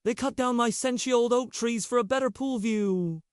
They cut down my century-old oak trees for a better pool view.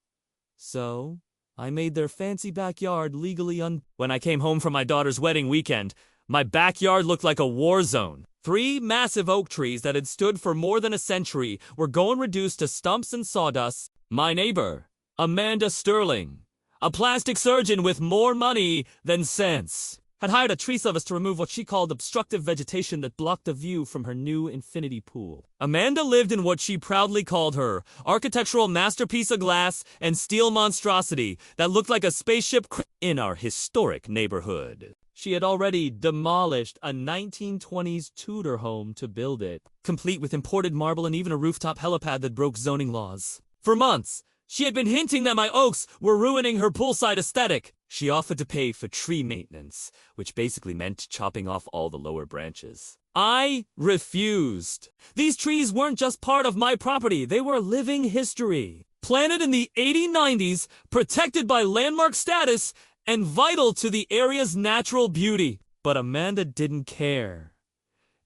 So, I made their fancy backyard legally When I came home from my daughter's wedding weekend, my backyard looked like a war zone. 3 massive oak trees that had stood for more than a century were going reduced to stumps and sawdust. My neighbor, Amanda Sterling, a plastic surgeon with more money than sense, had hired a tree service to remove what she called obstructive vegetation that blocked the view from her new infinity pool. Amanda lived in what she proudly called her architectural masterpiece of glass and steel monstrosity that looked like a spaceship in our historic neighborhood. She had already demolished a 1920s Tudor home to build it, complete with imported marble and even a rooftop helipad that broke zoning laws. For months, she had been hinting that my oaks were ruining her poolside aesthetic. She offered to pay for tree maintenance, which basically meant chopping off all the lower branches. I refused. These trees weren't just part of my property, they were living history. Planted in the 1890s, protected by landmark status, and vital to the area's natural beauty. But Amanda didn't care.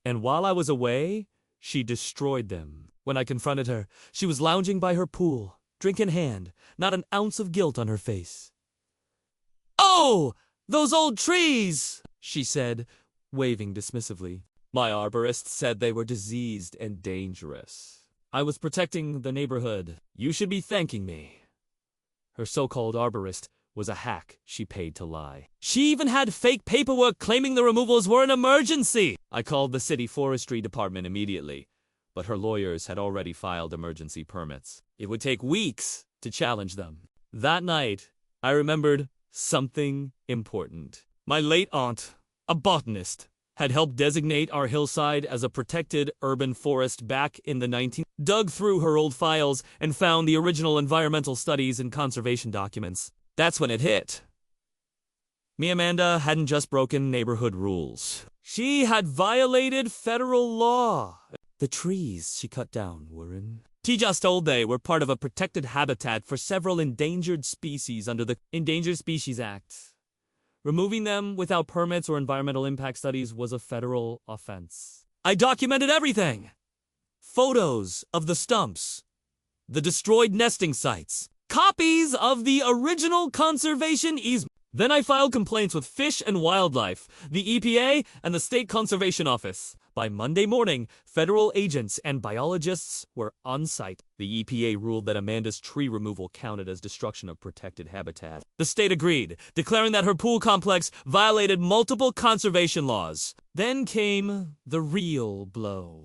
And while I was away, she destroyed them. When I confronted her, she was lounging by her pool, drink in hand, not an ounce of guilt on her face. "Oh, those old trees," she said, waving dismissively. My arborist said they were diseased and dangerous. I was protecting the neighborhood. You should be thanking me. Her so-called arborist was a hack she paid to lie. She even had fake paperwork claiming the removals were an emergency. I called the city forestry department immediately, but her lawyers had already filed emergency permits. It would take weeks to challenge them. That night, I remembered something important. My late aunt, a botanist, had helped designate our hillside as a protected urban forest back in the 19th. Dug through her old files and found the original environmental studies and conservation documents. That's when it hit. Me and Amanda hadn't just broken neighborhood rules. She had violated federal law. The trees she cut down were in just told they were part of a protected habitat for several endangered species under the Endangered Species Act. Removing them without permits or environmental impact studies was a federal offense. I documented everything. Photos of the stumps, the destroyed nesting sites, copies of the original conservation easement. Then I filed complaints with Fish and Wildlife, the EPA, and the State Conservation Office. By Monday morning, federal agents and biologists were on site. The EPA ruled that Amanda's tree removal counted as destruction of protected habitat. The state agreed, declaring that her pool complex violated multiple conservation laws. Then came the real blow.